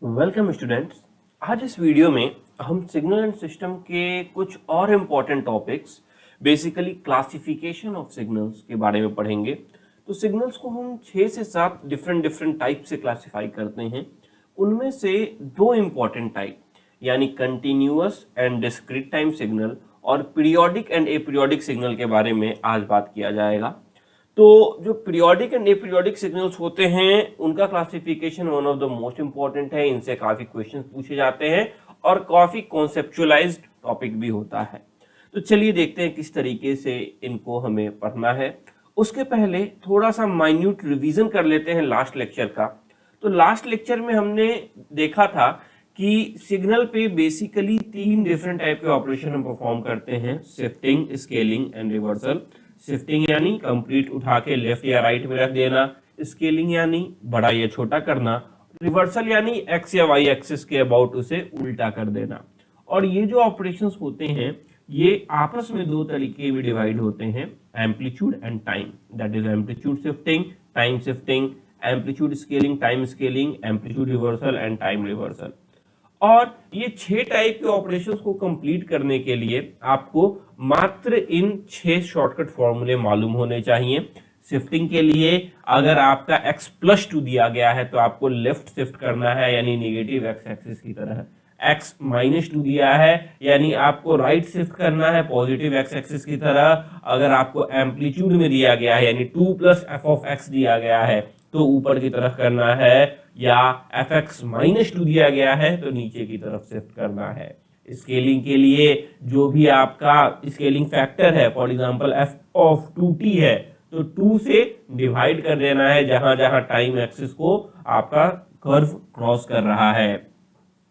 Welcome students. आज इस video में हम सिग्नल एंड सिस्टम के कुछ और important topics basically classification of signals के बारे में पढ़ेंगे। तो सिग्नल्स को हम 6 से 7 डिफरेंट टाइप से क्लासिफाई करते हैं। उनमें से दो इम्पॉर्टेंट टाइप यानी continuous and discrete time signal और पीरियोडिक एंड एपीरियोडिक सिग्नल के बारे में आज बात किया जाएगा। तो जो पीरियोडिक एंड एपीरियोडिक सिग्नल्स होते हैं उनका classification one of the most important है। इनसे काफी क्वेश्चंस पूछे जाते हैं और काफी कॉन्सेप्चुअलाइज्ड टॉपिक भी होता है। तो चलिए देखते हैं किस तरीके से इनको हमें पढ़ना है। उसके पहले थोड़ा सा माइन्यूट रिवीजन कर लेते हैं लास्ट लेक्चर का। तो लास्ट लेक्चर में हमने देखा था कि सिग्नल पे बेसिकली 3 डिफरेंट टाइप के ऑपरेशन हम परफॉर्म करते हैं, shifting, scaling and reversal. Shifting यानी कंप्लीट उठा के लेफ्ट या राइट में रख देना, स्केलिंग यानी बड़ा या छोटा करना, रिवर्सल यानी एक्स या वाई एक्सिस के अबाउट उसे उल्टा कर देना। और ये जो ऑपरेशंस होते हैं ये आपस में दो तरीके में डिवाइड होते हैं, amplitude and time. That is amplitude shifting, time shifting, amplitude scaling, time scaling, amplitude reversal and time reversal. और ये 6 टाइप के ऑपरेशंस को कंप्लीट करने के लिए आपको मात्र इन 6 शॉर्टकट फॉर्मूले मालूम होने चाहिए। शिफ्टिंग के लिए अगर आपका x+2 दिया गया है तो आपको लेफ्ट शिफ्ट करना है यानी नेगेटिव एक्स एक्सिस की तरह। x-2 दिया है यानी आपको राइट शिफ्ट करना है पॉजिटिव एक्स एक्सिस की तरह। अगर आपको एम्पलीट्यूड में दिया गया है यानी 2 + f(x) दिया गया है तो ऊपर की तरफ करना है, या fx-2 दिया गया है तो नीचे की तरफ शिफ्ट करना है। स्केलिंग के लिए जो भी आपका स्केलिंग फैक्टर है, फॉर एग्जांपल f(2t) है तो 2 से डिवाइड कर देना है जहां जहां टाइम एक्सिस को आपका कर्व क्रॉस कर रहा है।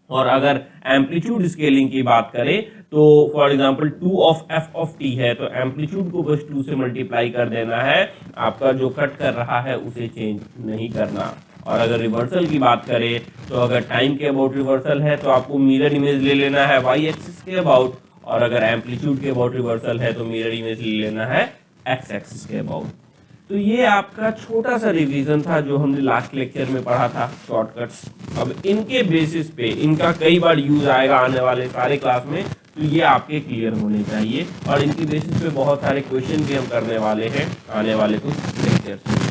और अगर एम्पलीट्यूड स्केलिंग की बात करें तो फॉर एग्जांपल 2 है तो एम्पलीट्यूड को बस 2 से मल्टीप्लाई कर देना है, आपका जो कट कर रहा है उसे चेंज नहीं करना। और अगर रिवर्सल की बात करें तो अगर टाइम के अबाउट रिवर्सल है तो आपको मिरर इमेज ले लेना है वाई एक्सिस के अबाउट, और अगर एम्पलीट्यूड के अबाउट रिवर्सल है तो मिरर इमेज ले लेना है एक्स एक्सिस के अबाउट। तो ये आपका छोटा सा रिवीजन था जो हमने लास्ट लेक्चर में पढ़ा था, शॉर्टकट्स। अब इनके बेसिस पे इनका कई बार यूज आएगा आने वाले सारे क्लास में, तो ये आपके क्लियर होने चाहिए और इनकी बेसिस पे बहुत सारे क्वेश्चन भी हम करने वाले हैं आने वाले कुछ लेक्चर्स।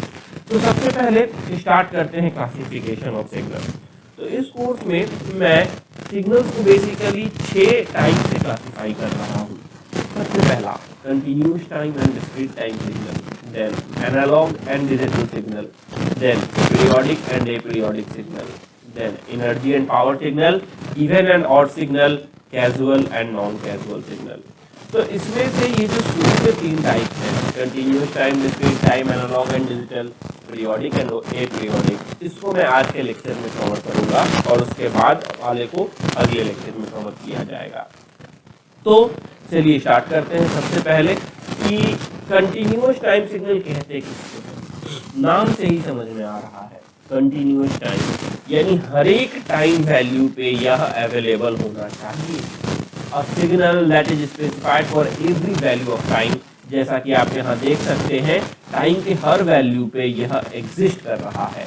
तो सबसे पहले स्टार्ट करते हैं क्लासिफिकेशन ऑफ सिग्नल। तो इस कोर्स में मैं सिग्नल्स को बेसिकली 6 टाइप से क्लासिफाई कर रहा हूँ। सबसे पहला continuous time and discrete time signal, then analog and digital signal, then periodic and aperiodic signal, then energy and power signal, even and odd signal, casual and non-casual signal। तो इसमें से ये जो शुरू के 3 टाइप हैं, continuous time, discrete time, analog and digital, periodic and aperiodic, इसको मैं आज के लेक्चर में कवर करूंगा और उसके बाद वाले को अगले लेक्चर में कवर किया जाएगा। तो चलिए स्टार्ट करते हैं। सबसे पहले कि कंटिन्यूअस टाइम सिग्नल कहते किसको, नाम से ही समझ में आ रहा है। कंटिन्यूअस टाइम यानी हर एक टाइम वैल्यू पे यह अवेलेबल होना चाहिए। A signal that is specified for every value of time, जैसा कि आप यहाँ देख सकते हैं टाइम के हर वैल्यू पे यह एग्जिस्ट कर रहा है।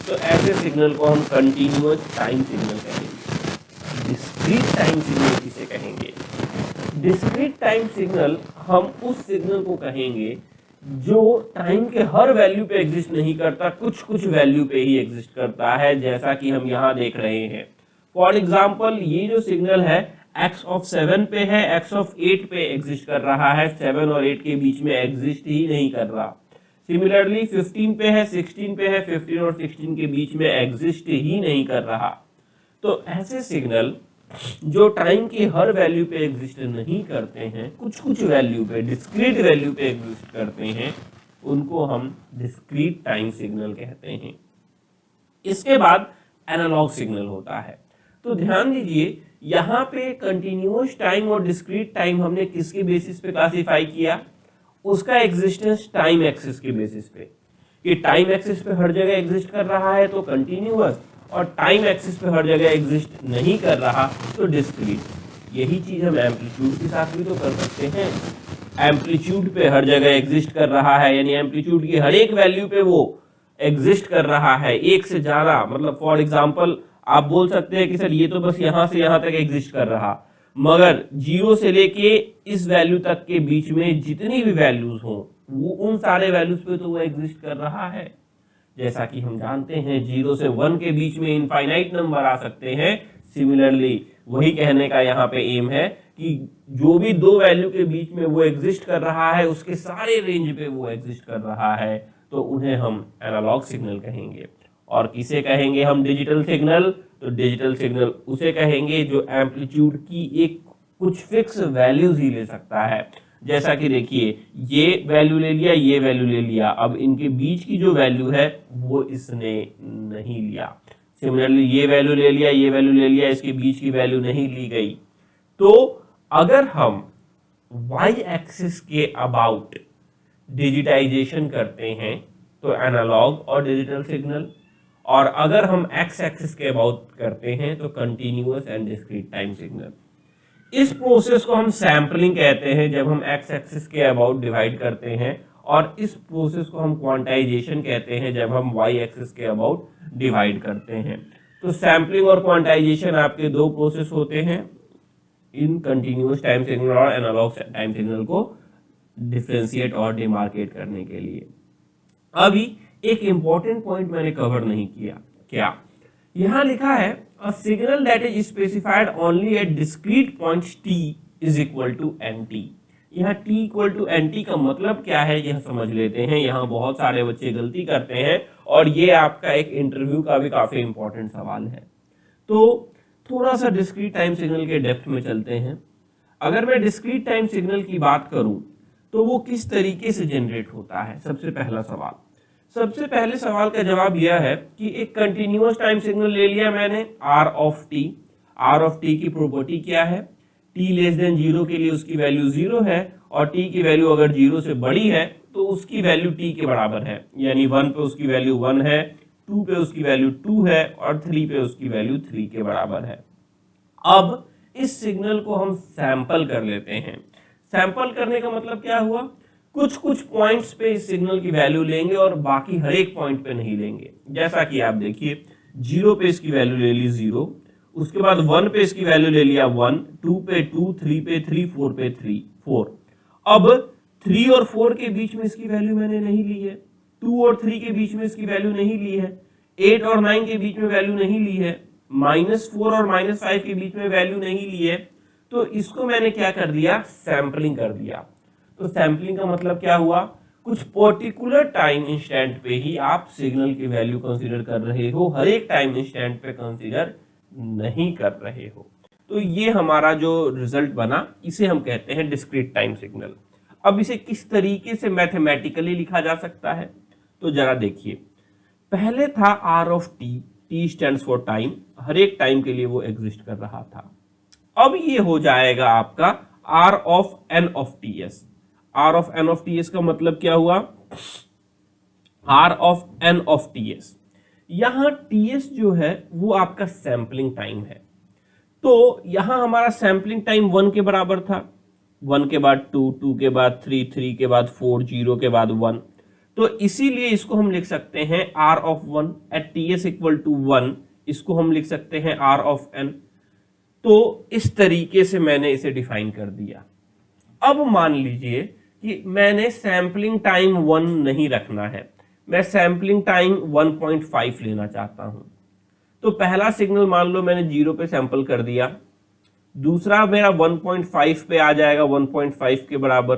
तो ऐसे सिग्नल को हम कंटिन्यूअस टाइम सिग्नल कहेंगे। डिस्क्रीट टाइम सिग्नल किसे कहेंगे? डिस्क्रीट टाइम सिग्नल हम उस सिग्नल को कहेंगे जो टाइम के हर वैल्यू पे एग्जिस्ट नहीं करता, कुछ कुछ वैल्यू पे ही एग्जिस्ट करता है, जैसा कि हम यहाँ देख रहे हैं। फॉर एग्जांपल ये जो सिग्नल है x(7) पे है, x(8) पे एग्जिस्ट कर रहा है, 7 और 8 के बीच में एग्जिस्ट ही नहीं कर रहा। सिमिलरली 15 पे है, 16 पे है, 15 और 16 के बीच में एग्जिस्ट ही नहीं कर रहा। तो ऐसे सिग्नल जो टाइम की हर वैल्यू पे एग्जिस्ट नहीं करते हैं, कुछ कुछ वैल्यू पे, डिस्क्रीट वैल्यू पे एग्जिस्ट करते हैं, उनको हम डिस्क्रीट टाइम सिग्नल कहते हैं। इसके बाद एनालॉग सिग्नल होता है। तो ध्यान दीजिए यहाँ पे कंटिन्यूअस टाइम और डिस्क्रीट टाइम हमने किसके बेसिस पे क्लासिफाई किया? उसका एग्जिस्टेंस टाइम एक्सिस के बेसिस पे, कि टाइम एक्सिस पे हर जगह एग्जिस्ट कर रहा है तो कंटिन्यूअस, और टाइम एक्सिस पे हर जगह एग्जिस्ट नहीं कर रहा तो डिस्क्रीट। यही चीज हम एम्पलीट्यूड के साथ भी तो कर सकते हैं। एम्पलीट्यूड पे हर जगह एग्जिस्ट कर रहा है यानी एम्पलीट्यूड की हर एक वैल्यू पे वो एग्जिस्ट कर रहा है, एक से ज्यादा। मतलब फॉर एग्जांपल आप बोल सकते हैं कि सर ये तो बस यहां से यहां तक एग्जिस्ट कर रहा, मगर 0 से लेके इस वैल्यू तक के बीच में जितनी भी वैल्यूज हो वो उन सारे वैल्यूज पे तो वो एग्जिस्ट कर रहा है। जैसा कि हम जानते हैं 0 से 1 के बीच में इनफाइनाइट नंबर आ सकते हैं। सिमिलरली वही कहने का यहाँ पे एम है कि जो भी दो वैल्यू के बीच में वो एग्जिस्ट कर रहा है उसके सारे रेंज पे वो एग्जिस्ट कर रहा है, तो उन्हें हम एनालॉग सिग्नल कहेंगे। और किसे कहेंगे हम डिजिटल सिग्नल? तो डिजिटल सिग्नल उसे कहेंगे जो एम्पलीट्यूड की एक कुछ फिक्स वैल्यूज ही ले सकता है। जैसा कि देखिए ये वैल्यू ले लिया, ये वैल्यू ले लिया, अब इनके बीच की जो वैल्यू है वो इसने नहीं लिया। सिमिलरली ये वैल्यू ले लिया, ये वैल्यू ले लिया, इसके बीच की वैल्यू नहीं ली गई। तो अगर हम y एक्सिस के अबाउट डिजिटाइजेशन करते हैं तो एनालॉग और डिजिटल सिग्नल, और अगर हम x एक्सिस के अबाउट करते हैं तो continuous and discrete time signal. इस प्रोसेस को हम सैंपलिंग कहते हैं जब हम x एक्सिस के अबाउट डिवाइड करते हैं, और इस प्रोसेस को हम क्वांटाइजेशन कहते हैं जब हम y एक्सिस के अबाउट डिवाइड करते हैं। तो सैंपलिंग और क्वांटाइजेशन आपके दो प्रोसेस होते हैं इन कंटिन्यूअस टाइम सिग्नल और एनालॉग टाइम सिग्नल को डिफरेंशिएट और डिमार्केट करने के लिए। अभी एक इंपॉर्टेंट पॉइंट मैंने कवर नहीं किया, क्या? यहां लिखा है a signal that is specified only at discrete points t is equal to nt। यहाँ t equal to nt का मतलब क्या है यह समझ लेते हैं। यहाँ बहुत सारे बच्चे गलती करते हैं और ये आपका एक इंटरव्यू का भी काफी इंपॉर्टेंट सवाल है। तो थोड़ा सा डिस्क्रीट टाइम सिग्नल के डेप्थ में चलते हैं। अगर मैं डिस्क्रीट टाइम सिग्नल की बात करूं तो वो किस तरीके से जनरेट होता है, सबसे पहला सवाल। सबसे पहले सवाल का जवाब यह है कि एक कंटिन्यूअस टाइम सिग्नल ले लिया मैंने r of t। r of t की प्रॉपर्टी क्या है? t लेस देन 0 के लिए उसकी वैल्यू 0 है, और t की वैल्यू अगर 0 से बड़ी है तो उसकी वैल्यू t के बराबर है। यानी 1 पे उसकी वैल्यू 1 है, 2 पे उसकी वैल्यू 2 है, और 3 पे उसकी वैल्यू 3 के बराबर है। अब इस सिग्नल को हम सैंपल कर लेते हैं। सैंपल करने का मतलब क्या हुआ? कुछ कुछ पॉइंट्स पे इस सिग्नल की वैल्यू लेंगे और बाकी हर एक पॉइंट पे नहीं लेंगे। जैसा कि आप देखिए 0 पे इसकी वैल्यू ले ली 0, उसके बाद 1 पे इसकी वैल्यू ले लिया 1, 2 पे 2, 3 पे 3, 4 पे 3, 4। अब 3 और 4 के बीच में इसकी वैल्यू मैंने नहीं ली है, 2 और 3 के बीच में इसकी वैल्यू नहीं ली है, 8 और 9 के बीच में वैल्यू नहीं ली है, -4 और -5 के बीच में वैल्यू नहीं ली है। तो इसको मैंने क्या कर दिया? सैंपलिंग कर दिया। तो सैंपलिंग का मतलब क्या हुआ? कुछ पर्टिकुलर टाइम इंस्टेंट पे ही आप सिग्नल की वैल्यू कंसीडर कर रहे हो, हर एक टाइम इंस्टेंट पे कंसीडर नहीं कर रहे हो। तो ये हमारा जो रिजल्ट बना इसे हम कहते हैं डिस्क्रीट टाइम सिग्नल। अब इसे किस तरीके से मैथमेटिकली लिखा जा सकता है तो जरा देखिए। पहले था r of t, t stands for time, हर एक टाइम के लिए वो एग्जिस्ट कर रहा था। अब ये हो जाएगा आपका r of n of ts। r of n of ts का मतलब क्या हुआ? r of n of ts। यहां ts जो है वो आपका सैंपलिंग टाइम है। तो यहां हमारा सैंपलिंग टाइम 1 के बराबर था, 1 के बाद 2, 2 के बाद 3, 3 के बाद 4, 0 के बाद 1। तो इसीलिए इसको हम लिख सकते हैं r of 1 at ts equal to 1। इसको हम लिख सकते हैं r ऑफ n। तो इस तरीके से मैंने इसे डिफाइन कर दिया। अब मान लीजिए कि मैंने सैंपलिंग टाइम 1 नहीं रखना है, मैं सैंपलिंग टाइम 1.5 लेना चाहता हूं। तो पहला सिग्नल मान लो मैंने 0 पे सैंपल कर दिया, दूसरा मेरा 1.5 पे आ जाएगा 1.5 के बराबर,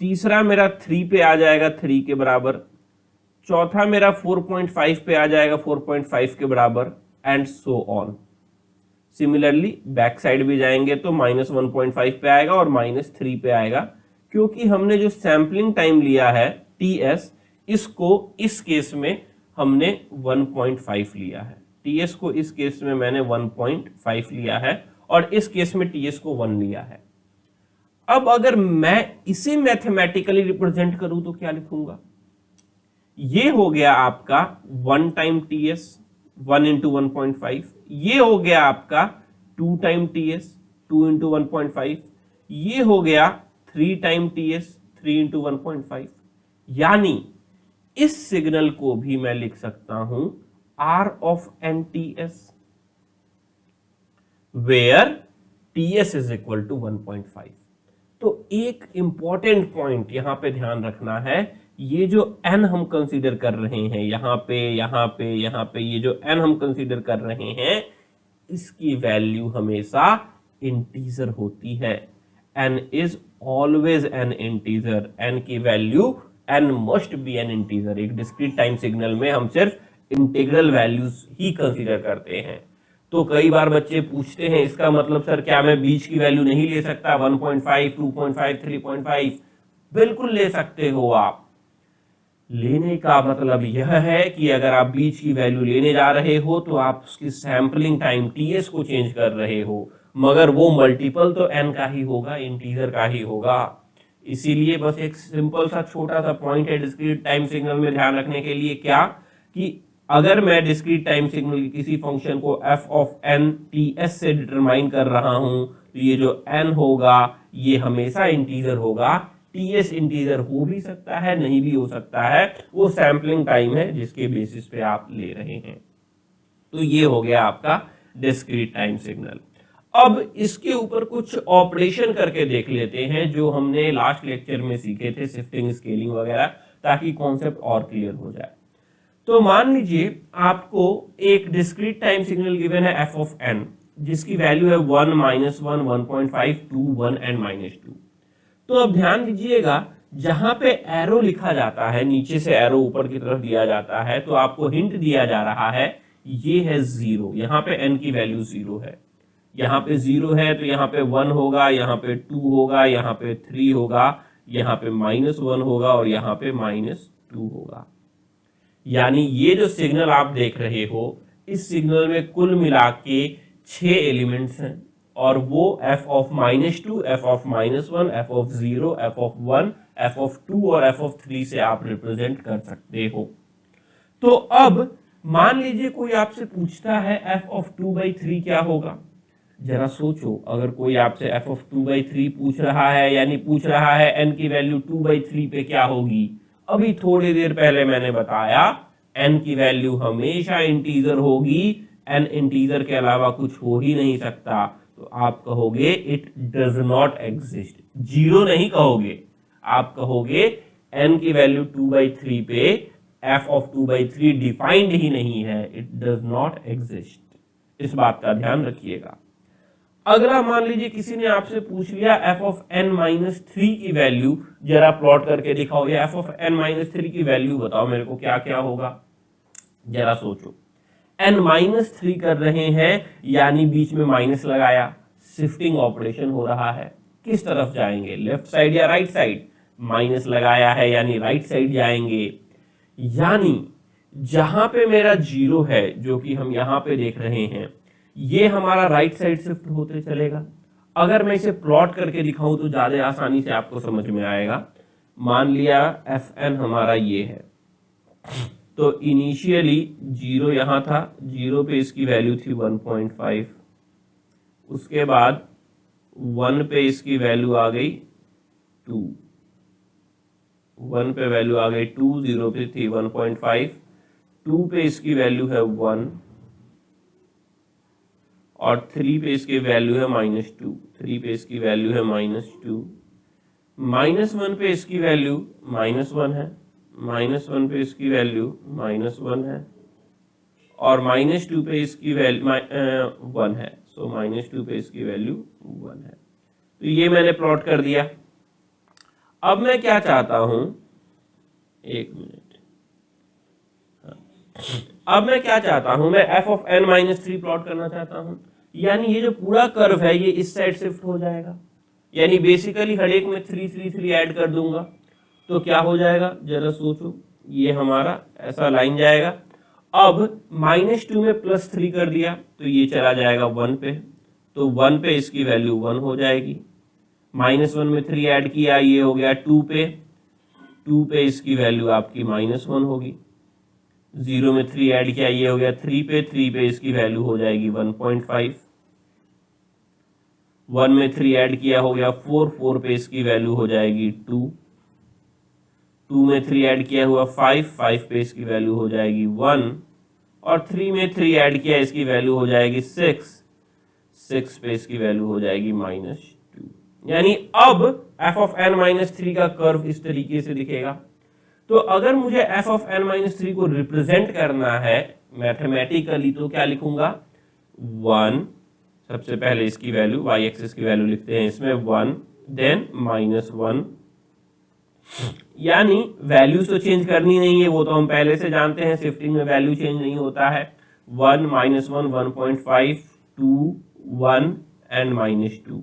तीसरा मेरा 3 पे आ जाएगा 3 के बराबर, चौथा मेरा 4.5 पे आ जाएगा 4.5 के बराबर, and so on. Similarly back side भी जाएंगे तो -1.5 पे आएगा और -3 पे आएगा, क्योंकि हमने जो सैंपलिंग टाइम लिया है ts, इसको इस केस में हमने 1.5 लिया है। ts को इस केस में मैंने 1.5 लिया है और इस केस में ts को 1 लिया है। अब अगर मैं इसे मैथमेटिकली रिप्रेजेंट करूं तो क्या लिखूंगा? ये हो गया आपका 1 टाइम ts, 1 इंटू 1.5। ये हो गया आपका 2 टाइम ts, 2 इंटू 1.5। ये हो गया 3 टाइम ts, 3 इंटू 1.5। यानी इस सिग्नल को भी मैं लिख सकता हूं r of n ts। Where ts is equal to 1.5। तो एक इंपॉर्टेंट पॉइंट यहां पे ध्यान रखना है, ये जो n हम कंसीडर कर रहे हैं यहां पे ये जो n हम कंसीडर कर रहे हैं, इसकी वैल्यू हमेशा इंटीजर होती है। n is always an integer, n की value n must be N integer. एक डिस्क्रीट टाइम सिग्नल में हम सिर्फ इंटीग्रल वैल्यूज ही कंसीडर करते हैं। तो कई बार बच्चे पूछते हैं इसका मतलब सर क्या मैं बीच की वैल्यू नहीं ले सकता, 1.5, 2.5, 3.5? बिल्कुल ले सकते हो आप। लेने का मतलब यह है कि अगर आप बीच की वैल्यू लेने जा रहे हो तो आप उसकी सैंपलिंग टाइम ts को चेंज कर रहे हो, मगर वो मल्टीपल तो n का ही होगा, इंटीजर का ही होगा। इसीलिए बस एक सिंपल सा छोटा सा पॉइंट है डिस्क्रीट टाइम सिग्नल में ध्यान रखने के लिए, क्या कि अगर मैं डिस्क्रीट टाइम सिग्नल की किसी फंक्शन को f ऑफ n ts से डिटरमाइन कर रहा हूं, तो ये जो n होगा ये हमेशा इंटीजर होगा। ts इंटीजर हो भी सकता है, नहीं भी हो सकता है, वो सैंपलिंग टाइम है जिसके बेसिस पे आप ले रहे हैं। तो ये हो गया आपका डिस्क्रीट टाइम सिग्नल। अब इसके ऊपर कुछ ऑपरेशन करके देख लेते हैं जो हमने लास्ट लेक्चर में सीखे थे, शिफ्टिंग, स्केलिंग वगैरह, ताकि कॉन्सेप्ट और क्लियर हो जाए। तो मान लीजिए आपको एक डिस्क्रीट टाइम सिग्नल गिवन है f ऑफ n, जिसकी वैल्यू है 1, -1, 1.5, 2, 1 एंड -2। तो अब ध्यान दीजिएगा, जहां पे एरो लिखा जाता है, नीचे से एरो ऊपर की तरफ दिया जाता है, तो आपको हिंट दिया जा रहा है ये है 0। यहाँ पे n की वैल्यू 0 है, यहाँ पे 0 है तो यहाँ पे 1 होगा, यहाँ पे 2 होगा, यहाँ पे 3 होगा, यहाँ पे -1 होगा और यहाँ पे -2 होगा। यानी ये जो सिग्नल आप देख रहे हो, इस सिग्नल में कुल मिला के 6 एलिमेंट्स हैं, और वो f of -2, f of -1, f of 0, f of 1, f of 2 और f ऑफ 3 से आप रिप्रेजेंट कर सकते हो। तो अब मान लीजिए कोई आपसे पूछता है f ऑफ 2/3 क्या होगा। जरा सोचो, अगर कोई आपसे f ऑफ 2/3 पूछ रहा है, यानी पूछ रहा है n की वैल्यू 2/3 पे क्या होगी। अभी थोड़ी देर पहले मैंने बताया n की वैल्यू हमेशा इंटीजर होगी, n इंटीजर के अलावा कुछ हो ही नहीं सकता। तो आप कहोगे इट डज नॉट एग्जिस्ट, 0 नहीं कहोगे, आप कहोगे n की वैल्यू 2/3 पे f ऑफ 2/3 डिफाइंड ही नहीं है, इट डज नॉट एग्जिस्ट। इस बात का ध्यान रखिएगा। अगला मान लीजिए किसी ने आपसे पूछ लिया f ऑफ n-3 की वैल्यू जरा प्लॉट करके दिखाओ, या f ऑफ n-3 की वैल्यू बताओ मेरे को क्या क्या होगा। जरा सोचो, n-3 कर रहे हैं यानी बीच में माइनस लगाया, शिफ्टिंग ऑपरेशन हो रहा है, किस तरफ जाएंगे, लेफ्ट साइड या राइट साइड। माइनस लगाया है यानी राइट साइड जाएंगे, यानी जहां पे मेरा 0 है जो कि हम यहां पे देख रहे हैं, ये हमारा राइट साइड शिफ्ट होते चलेगा। अगर मैं इसे प्लॉट करके दिखाऊं तो ज्यादा आसानी से आपको समझ में आएगा। मान लिया Fn हमारा ये है, तो इनिशियली 0 यहां था, 0 पे इसकी वैल्यू थी 1.5, उसके बाद 1 पे इसकी वैल्यू आ गई 2, 1 पे वैल्यू आ गई 2, 0 पे थी 1.5, 2 पे इसकी वैल्यू है 1 और 3 पे इसकी वैल्यू है -2, 3 पे इसकी वैल्यू है -2, -1 पे इसकी वैल्यू -1 है, -1 पे इसकी वैल्यू -1 है और -2 पे इसकी वैल्यू 1 है, सो -2 पे इसकी वैल्यू 1 है। तो ये मैंने प्लॉट कर दिया। अब मैं क्या चाहता हूं, एक मिनट, अब मैं क्या चाहता हूं, मैं f ऑफ n-3 प्लॉट करना चाहता हूं, यानी ये जो पूरा कर्व है ये इस साइड शिफ्ट हो जाएगा, यानी बेसिकली हर एक में 3 3 3 ऐड कर दूंगा, तो क्या हो जाएगा जरा सोचो, ये हमारा ऐसा लाइन जाएगा। अब -2 में +3 कर दिया तो ये चला जाएगा 1 पे, तो 1 पे इसकी वैल्यू 1 हो जाएगी। -1 में 3 ऐड किया, ये हो गया 2 पे, 2 पे इसकी वैल्यू आपकी -1 होगी। 0 में 3 ऐड किया, ये हो गया 3 पे, 3 पे इसकी वैल्यू हो जाएगी 1.5। 1 में 3 ऐड किया हो गया 4, 4 पे इसकी वैल्यू हो जाएगी 2, 2 में 3 ऐड किया हुआ 5, 5 पे इसकी वैल्यू हो जाएगी 1 और 3 में 3 ऐड किया इसकी वैल्यू हो जाएगी 6, 6 पे इसकी वैल्यू हो जाएगी -2। यानी अब f ऑफ n माइनस 3 का कर्व इस तरीके से दिखेगा। तो अगर मुझे f ऑफ n माइनस 3 को रिप्रेजेंट करना है मैथमेटिकली तो क्या लिखूंगा, 1, सबसे पहले इसकी वैल्यू y एक्सिस की वैल्यू लिखते हैं इसमें 1, देन -1, यानी वैल्यूज तो चेंज करनी नहीं है, वो तो हम पहले से जानते हैं, शिफ्टिंग में वैल्यू चेंज नहीं होता है। 1 -1 1.5 2 1 एंड -2।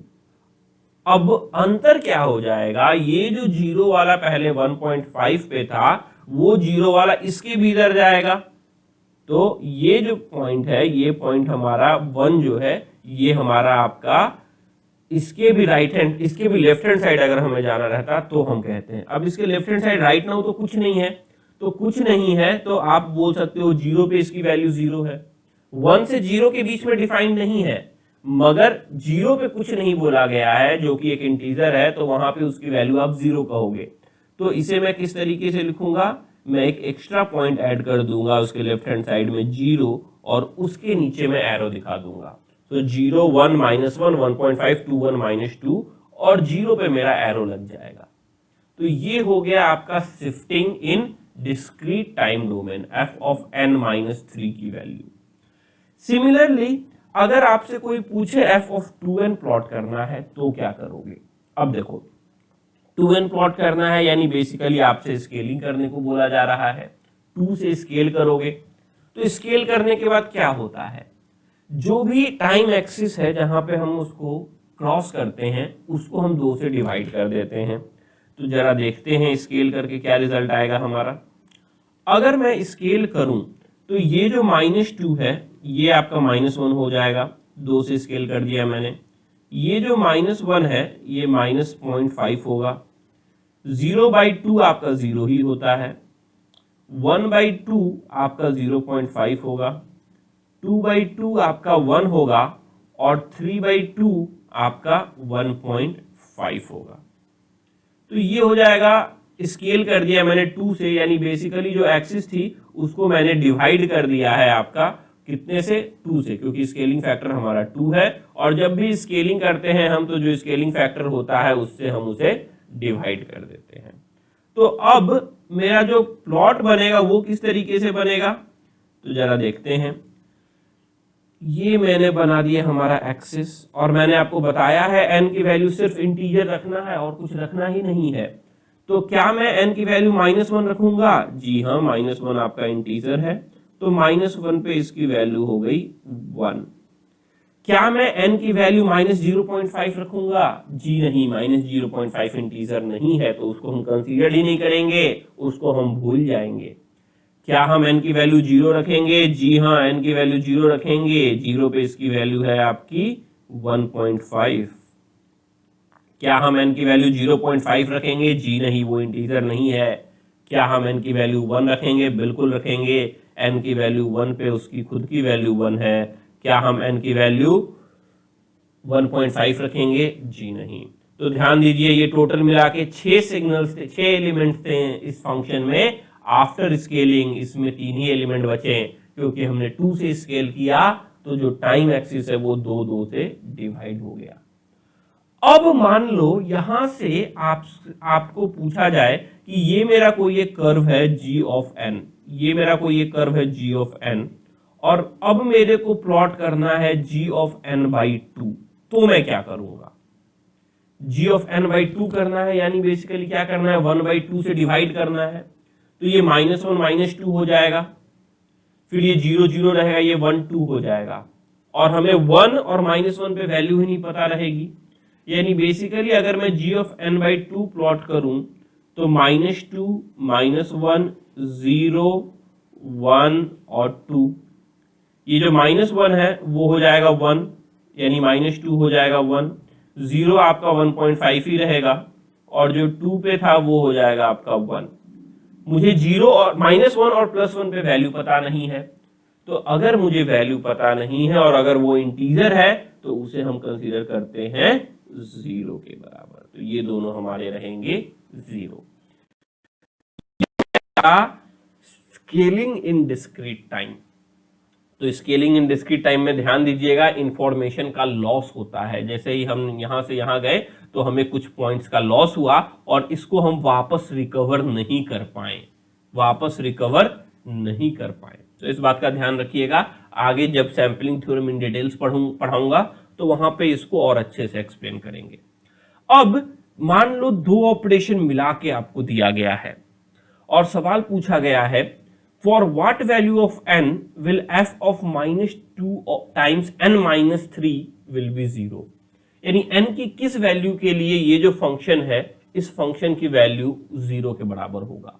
अब अंतर क्या हो जाएगा, ये जो जीरो वाला पहले 1.5 पे था वो जीरो वाला इसके भी इधर जाएगा, तो ये जो पॉइंट है ये पॉइंट हमारा 1 जो है ये हमारा आपका इसके भी राइट हैंड इसके भी लेफ्ट हैंड साइड अगर हमें जाना रहता तो हम कहते हैं। अब इसके लेफ्ट हैंड साइड राइट ना हो तो कुछ नहीं है, तो कुछ नहीं है तो आप बोल सकते हो 0 पे इसकी वैल्यू 0 है। 1 से 0 के बीच में डिफाइंड नहीं है, मगर 0 पे कुछ नहीं बोला गया है जो कि एक इंटीजर है, तो वहां पे उसकी वैल्यू आप 0 कहोगे। तो इसे मैं किस तरीके से लिखूंगा, मैं एक एक्स्ट्रा पॉइंट ऐड कर दूंगा उसके लेफ्ट हैंड साइड में 0 और उसके नीचे मैं एरो दिखा दूंगा। तो 0 1 -1 1.5 2 1 -2 और 0 पे मेरा एरो लग जाएगा। तो ये हो गया आपका shifting in discrete time domain f of n -3 की वैल्यू। सिमिलरली अगर आपसे कोई पूछे f ऑफ 2n प्लॉट करना है तो क्या करोगे। अब देखो 2n प्लॉट करना है यानी बेसिकली आपसे स्केलिंग करने को बोला जा रहा है, 2 से स्केल करोगे। तो स्केल करने के बाद क्या होता है, जो भी टाइम एक्सिस है जहां पे हम उसको क्रॉस करते हैं उसको हम 2 से डिवाइड कर देते हैं। तो जरा देखते हैं स्केल करके क्या रिजल्ट आएगा हमारा। अगर मैं स्केल करूं तो ये जो -2 है ये आपका -1 हो जाएगा, 2 से स्केल कर दिया मैंने। ये जो -1 है ये -0.5 होगा, 0/2 आपका 0 ही होता है, 1/2 आपका 0.5 होगा, 2/2 आपका 1 होगा और 3/2 आपका 1.5 होगा। तो ये हो जाएगा, स्केल कर दिया मैंने 2 से, यानी बेसिकली जो एक्सिस थी उसको मैंने डिवाइड कर दिया है आपका कितने से, 2 से, क्योंकि स्केलिंग फैक्टर हमारा 2 है और जब भी स्केलिंग करते हैं हम तो जो स्केलिंग फैक्टर होता है उससे हम उसे डिवाइड कर देते हैं। तो अब मेरा जो प्लॉट बनेगा वो किस तरीके से बनेगा, तो जरा देखते हैं। ये मैंने बना दिया हमारा एक्सिस और मैंने आपको बताया है n की वैल्यू सिर्फ इंटीजर रखना है और कुछ रखना ही नहीं है। तो क्या मैं n की वैल्यू -1 रखूंगा, जी हाँ, -1 आपका इंटीजर है तो -1 पे इसकी वैल्यू हो गई 1। क्या मैं n की वैल्यू -0.5 रखूंगा, जी नहीं, -0.5 इंटीजर नहीं है तो उसको हम कंसीडर ही नहीं करेंगे, उसको हम भूल जाएंगे। क्या हम n की वैल्यू 0 रखेंगे, जी हाँ, n की वैल्यू 0 रखेंगे, 0 पे इसकी वैल्यू है आपकी 1.5। क्या हम n की वैल्यू 0.5 रखेंगे, जी नहीं, वो इंटीजर नहीं है। क्या हम n की वैल्यू 1 रखेंगे, बिल्कुल रखेंगे, n की वैल्यू 1 पे उसकी खुद की वैल्यू 1 है। क्या हम n की वैल्यू 1.5 रखेंगे, जी नहीं। तो ध्यान दीजिए ये टोटल मिला के 6 सिग्नल्स थे, 6 एलिमेंट्स थे इस फंक्शन में। आफ्टर स्केलिंग इसमें 3 ही एलिमेंट बचे क्योंकि हमने 2 से स्केल किया तो जो टाइम एक्सिस है वो 2 से डिवाइड हो गया। अब मान लो यहां से आपको पूछा जाए कि ये मेरा कोई एक कर्व है g ऑफ n, ये मेरा कोई एक कर्व है g ऑफ n और अब मेरे को प्लॉट करना है g ऑफ n/2, तो मैं क्या करूंगा, g ऑफ n/2 करना है यानी बेसिकली क्या करना है, 1/2 से डिवाइड करना है। तो ये -1 -2 हो जाएगा, फिर ये 0 0 रहेगा, ये 1 2 हो जाएगा और हमें 1 और -1 पे वैल्यू ही नहीं पता रहेगी। यानी बेसिकली अगर मैं g ऑफ n/2 प्लॉट करूं तो -2 -1 0 1 और 2, ये जो -1 है वो हो जाएगा 1 यानी -2 हो जाएगा 1, 0 आपका 1.5 ही रहेगा और जो 2 पे था वो हो जाएगा आपका 1। मुझे 0 और -1 और +1 पे वैल्यू पता नहीं है, तो अगर मुझे वैल्यू पता नहीं है और अगर वो इंटीजर है तो उसे हम कंसीडर करते हैं 0 के बराबर। तो ये दोनों हमारे रहेंगे 0। स्केलिंग इन डिस्क्रीट टाइम। तो स्केलिंग इन डिस्क्रीट टाइम में ध्यान दीजिएगा, इंफॉर्मेशन का लॉस होता है। जैसे ही हम यहां से यहां गए तो हमें कुछ पॉइंट्स का लॉस हुआ और इसको हम वापस रिकवर नहीं कर पाए। तो इस बात का ध्यान रखिएगा, आगे जब सैंपलिंग थ्योरम इन डिटेल्स पढ़ाऊंगा तो वहां पे इसको और अच्छे से एक्सप्लेन करेंगे। अब मान लो दो ऑपरेशन मिला के आपको दिया गया है और सवाल पूछा गया है, for what value of n will f of -2 times n - 3 will be 0। यानी n की किस वैल्यू के लिए ये जो फंक्शन है, इस फंक्शन की वैल्यू 0 के बराबर होगा।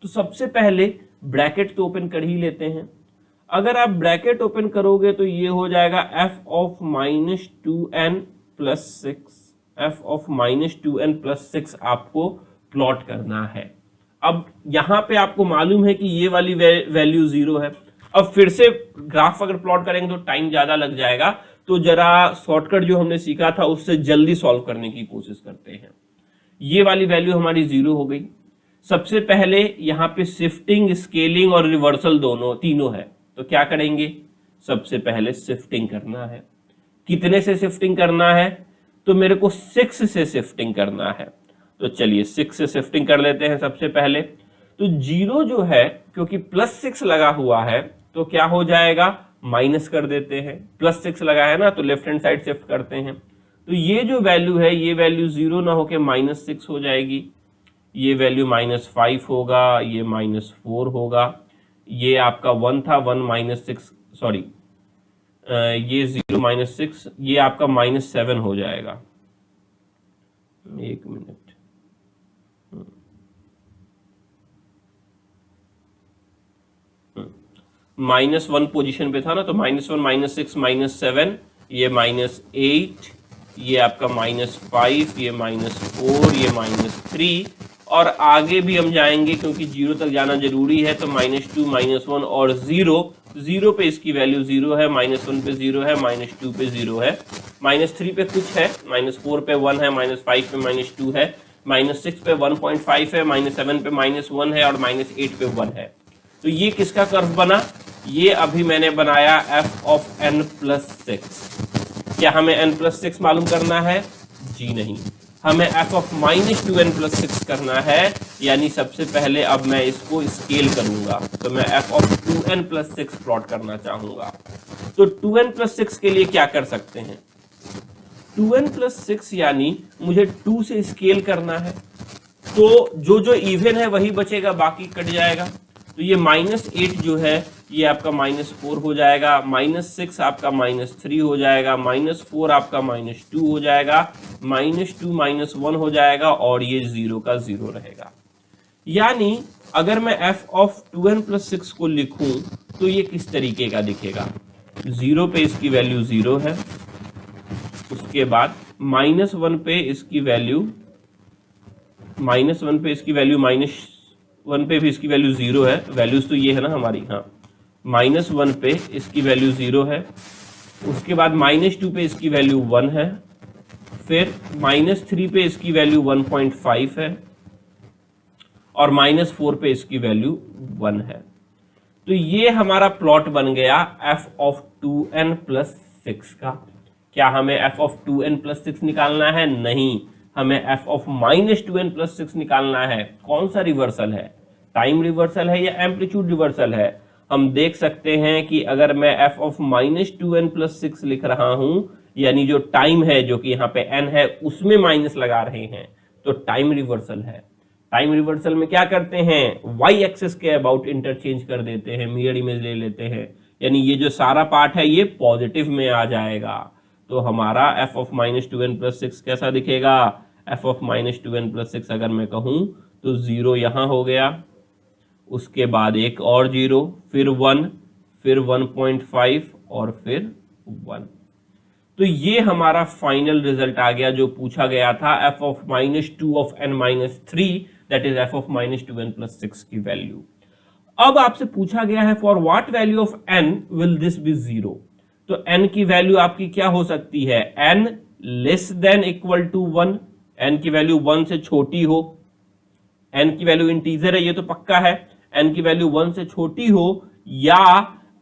तो सबसे पहले ब्रैकेट तो ओपन कर ही लेते हैं। अगर आप ब्रैकेट ओपन करोगे तो ये हो जाएगा f of -2n + 6, f of -2n + 6 आपको प्लॉट करना है। अब यहां पे आपको मालूम है कि ये वाली वैल्यू 0 है। अब फिर से ग्राफ अगर प्लॉट करेंगे तो टाइम ज्यादा लग जाएगा, तो जरा शॉर्टकट जो हमने सीखा था उससे जल्दी सॉल्व करने की कोशिश करते हैं। ये वाली वैल्यू हमारी 0 हो गई। सबसे पहले यहाँ पे शिफ्टिंग, स्केलिंग और रिवर्सल तीनों है, तो क्या करेंगे, सबसे पहले शिफ्टिंग करना है। कितने से शिफ्टिंग करना है, तो मेरे को 6 से शिफ्टिंग करना है। तो चलिए 6 से शिफ्टिंग कर लेते हैं सबसे पहले। तो 0 जो है, क्योंकि +6 लगा हुआ है तो क्या हो जाएगा, माइनस कर देते हैं। +6 लगा है ना, तो लेफ्ट हैंड साइड शिफ्ट करते हैं। तो ये जो वैल्यू है, ये वैल्यू 0 ना होके -6 हो जाएगी। ये वैल्यू -5 होगा, ये -4 होगा। ये आपका 1 था, 1 - 6 सॉरी, ये 0 - 6, ये आपका -7 हो जाएगा। एक मिनट, -1 पोजीशन पे था ना, तो -1 -6 -7, ये -8, ये आपका -5, ये -4, ये -3, और आगे भी हम जाएंगे क्योंकि 0 तक जाना जरूरी है। तो -2 -1 और 0 पे इसकी वैल्यू 0 है, -1 पे 0 है, -2 पे 0 है, -3 पे कुछ है, -4 पे 1 है, -5 पे -2 है, -6 पे 1.5 है, -7 पे -1 है और -8 पे 1 है। तो ये किसका कर्व बना, ये अभी मैंने बनाया f ऑफ n + 6। क्या हमें n + 6 मालूम करना है, जी नहीं, हमें f ऑफ -2n + 6 करना है। यानी सबसे पहले अब मैं इसको स्केल करूंगा, तो मैं f ऑफ 2n + 6 प्लॉट करना चाहूंगा। तो 2n + 6 के लिए क्या कर सकते हैं, 2n + 6 यानी मुझे 2 से स्केल करना है, तो जो इवन है वही बचेगा, बाकी कट जाएगा। तो ये -8 जो है ये आपका -4 हो जाएगा, -6 आपका -3 हो जाएगा, -4 आपका -2 हो जाएगा, -2 -1 हो जाएगा और ये 0 का 0 रहेगा। यानी अगर मैं f ऑफ 2n + 6 को लिखूं तो ये किस तरीके का दिखेगा, 0 पे इसकी वैल्यू 0 है, उसके बाद -1 पे इसकी वैल्यू -1 पे इसकी वैल्यू -1 पे भी इसकी वैल्यू 0 है, वैल्यूज तो ये है ना हमारी, हाँ, -1 पे इसकी वैल्यू 0 है, उसके बाद -2 पे इसकी वैल्यू 1 है, फिर -3 पे इसकी वैल्यू 1.5 है और -4 पे इसकी वैल्यू 1 है। तो ये हमारा प्लॉट बन गया f ऑफ 2n + 6 का। क्या हमें f ऑफ 2n + 6 निकालना है, नहीं, हमें f ऑफ -2n + 6 निकालना है। कौन सा रिवर्सल है, टाइम रिवर्सल है या एम्पलीट्यूड रिवर्सल है। हम देख सकते हैं कि अगर मैं f ऑफ -2n + 6 लिख रहा हूं, यानी जो टाइम है जो कि यहाँ पे n है उसमें माइनस लगा रहे हैं, तो टाइम रिवर्सल है। टाइम रिवर्सल में क्या करते हैं, y एक्सिस के अबाउट इंटरचेंज कर देते हैं, मिरर इमेज ले लेते हैं, यानी ये जो सारा पार्ट है ये पॉजिटिव में आ जाएगा। तो हमारा f ऑफ -2n + 6 कैसा दिखेगा, f ऑफ -2n + 6 अगर मैं कहूं तो 0 यहां हो गया, उसके बाद एक और 0, फिर 1, फिर 1.5 और फिर 1। तो ये हमारा फाइनल रिजल्ट आ गया जो पूछा गया था, f of -2 of n - 3, that is f of -2n + 6 की वैल्यू। अब आपसे पूछा गया है for what value of n will this be 0। तो n की वैल्यू आपकी क्या हो सकती है, n < = 1, n की वैल्यू 1 से छोटी हो, n की वैल्यू इंटीजर है ये तो पक्का है, n की वैल्यू 1 से छोटी हो, या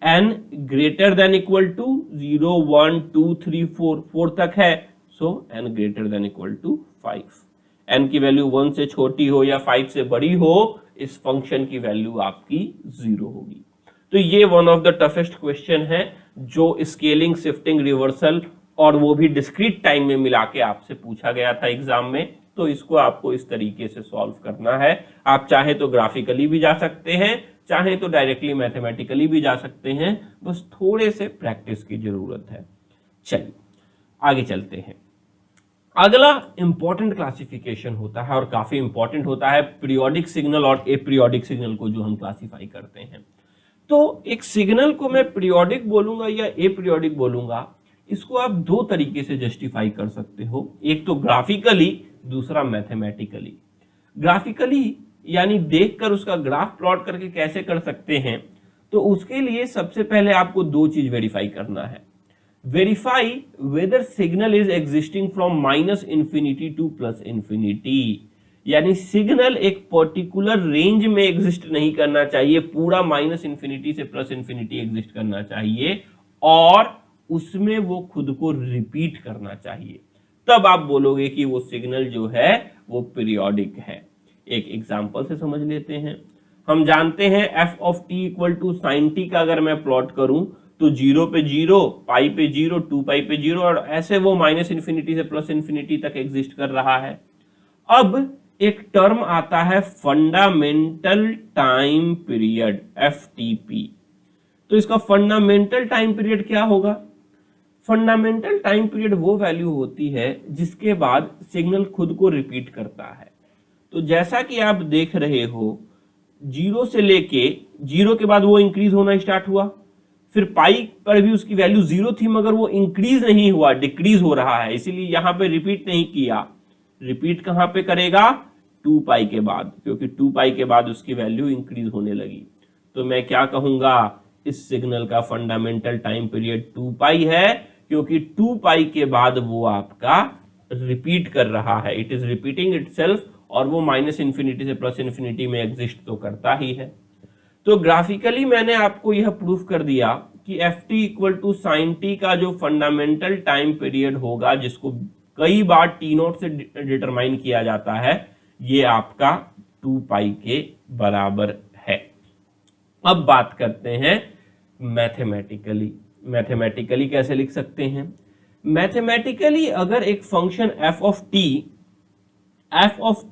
n greater than equal to 0 1 2 3 4 तक है, so n greater than equal to 5। n की वैल्यू 1 से छोटी हो या 5 से बड़ी हो, इस फंक्शन की वैल्यू आपकी 0 होगी। तो ये one of the toughest question है जो स्केलिंग, शिफ्टिंग, रिवर्सल और वो भी डिस्क्रीट टाइम में मिला के आपसे पूछा गया था एग्जाम में। तो इसको आपको इस तरीके से सॉल्व करना है। आप चाहे तो ग्राफिकली भी जा सकते हैं, चाहे तो डायरेक्टली मैथमेटिकली भी जा सकते हैं, बस थोड़े से प्रैक्टिस की जरूरत है। चलिए आगे चलते हैं। अगला इंपॉर्टेंट क्लासिफिकेशन होता है और काफी इंपॉर्टेंट होता है पीरियोडिक सिग्नल और एपीरियोडिक सिग्नल को जो हम क्लासिफाई करते हैं। तो एक सिग्नल को मैं पीरियोडिक बोलूंगा या एपीरियोडिक बोलूंगा, इसको आप दो तरीके से जस्टिफाई कर सकते हो, एक तो ग्राफिकली, दूसरा मैथमेटिकली। ग्राफिकली यानी देखकर उसका ग्राफ प्लॉट करके कैसे कर सकते हैं, तो उसके लिए सबसे पहले आपको दो चीज वेरीफाई करना है। Verify whether signal is existing from minus infinity two plus infinity, यानी सिग्नल एक पर्टिकुलर रेंज में एग्जिस्ट नहीं करना चाहिए, पूरा माइनस इंफिनिटी से प्लस इंफिनिटी एग्जिस्ट करना चाहिए और उसमें वो खुद को रिपीट करना चाहिए। तब आप बोलोगे कि वो सिग्नल जो है वो पीरियोडिक है। एक एग्जांपल से समझ लेते हैं। हम जानते हैं f of t equal to sine T का अगर मैं प्लॉट करूं तो 0 पे 0, पाई पे 0, 2 पाई पे 0 और ऐसे वो माइनस इंफिनिटी से प्लस इंफिनिटी तक एग्जिस्ट कर रहा है। अब एक टर्म आता है फंडामेंटल टाइम पीरियड FTP। तो इसका फंडामेंटल टाइम पीरियड क्या होगा? फंडामेंटल टाइम पीरियड वो वैल्यू होती है जिसके बाद सिग्नल खुद को रिपीट करता है। तो जैसा कि आप देख रहे हो, 0 से लेके 0 के बाद वो इंक्रीज होना स्टार्ट हुआ, फिर पाई पर भी उसकी वैल्यू 0 थी मगर वो इंक्रीज नहीं हुआ, डिक्रीज हो रहा है, इसीलिए यहां पे रिपीट नहीं किया। रिपीट कहां पे करेगा? 2 पाई के बाद, क्योंकि 2 पाई के बाद उसकी वैल्यू इंक्रीज होने लगी। तो मैं क्या कहूंगा, इस सिग्नल का फंडामेंटल टाइम पीरियड 2 पाई है, क्योंकि 2 पाई के बाद वो आपका रिपीट कर रहा है, इट इज रिपीटिंग इटसेल्फ, और वो माइनस इंफिनिटी से प्लस इंफिनिटी में एग्जिस्ट तो करता ही है। तो ग्राफिकली मैंने आपको यह प्रूफ कर दिया कि ft equal to sine T का जो फंडामेंटल टाइम पीरियड होगा, जिसको कई बार t0 से डिटरमाइन किया जाता है, ये आपका 2 पाई के बराबर है। अब बात करते हैं मैथमेटिकली। मैथमेटिकली कैसे लिख सकते हैं? मैथमेटिकली अगर एक function f of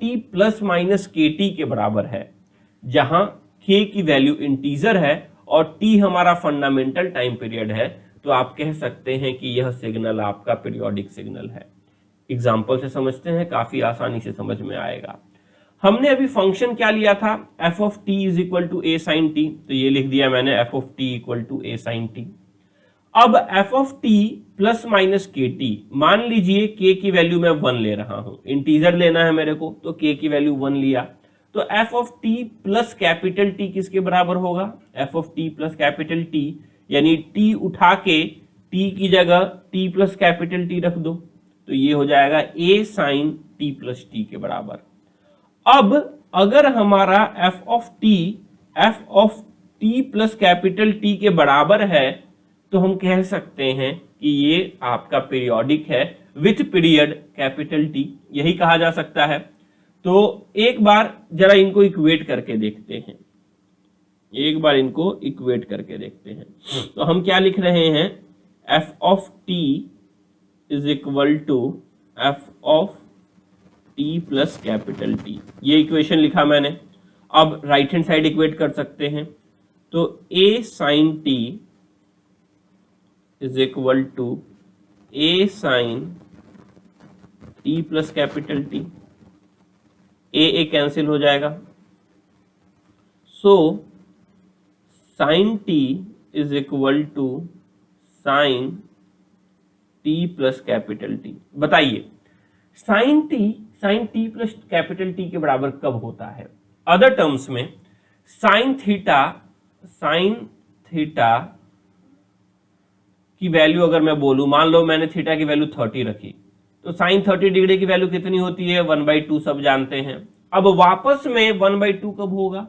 t plus minus kt के बराबर है, जहां k की वैल्यू इंटीजर है और t हमारा फंडामेंटल टाइम पीरियड है, तो आप कह सकते हैं कि यह सिग्नल आपका पीरियोडिक सिग्नल है। एग्जाम्पल से समझते हैं, काफी आसानी से समझ में आएगा। हमने अभी फंक्शन क्या लिया था? f of t is equal to a sine t, तो ये लिख दिया मैंने f of t equal to a sine t। अब f of t plus minus K T, मान लीजिए k की वैल्यू मैं 1 ले रहा हूं, इंटीजर लेना है मेरे को, तो k की वैल्यू 1 लिया, तो f of t plus capital T किसके बराबर होगा? f of t plus capital T, यानी t उठा के t की जगह t प्लस कैपिटल T रख दो, तो ये हो जाएगा a sine t plus t के बराबर। अब अगर हमारा f of t plus capital T के बराबर है, तो हम कह सकते हैं कि ये आपका पीरियोडिक है विथ पीरियड कैपिटल T, यही कहा जा सकता है। तो एक बार जरा इनको इक्वेट करके देखते हैं, तो हम क्या लिख रहे हैं? f of t is equal to f of t plus capital T, ये इक्वेशन लिखा मैंने। अब राइट हैंड साइड इक्वेट कर सकते हैं, तो a sine t is equal to a sine t plus capital T, a cancel हो जाएगा, so sine t is equal to sine t plus capital T। बताइए sine t plus capital T के बराबर कब होता है? अदर टर्म्स में sine theta की वैल्यू अगर मैं बोलूं, मान लो मैंने थीटा की वैल्यू 30 रखी, तो साइन 30 डिग्री की वैल्यू कितनी होती है? 1/2, सब जानते हैं। अब वापस में 1/2 कब होगा?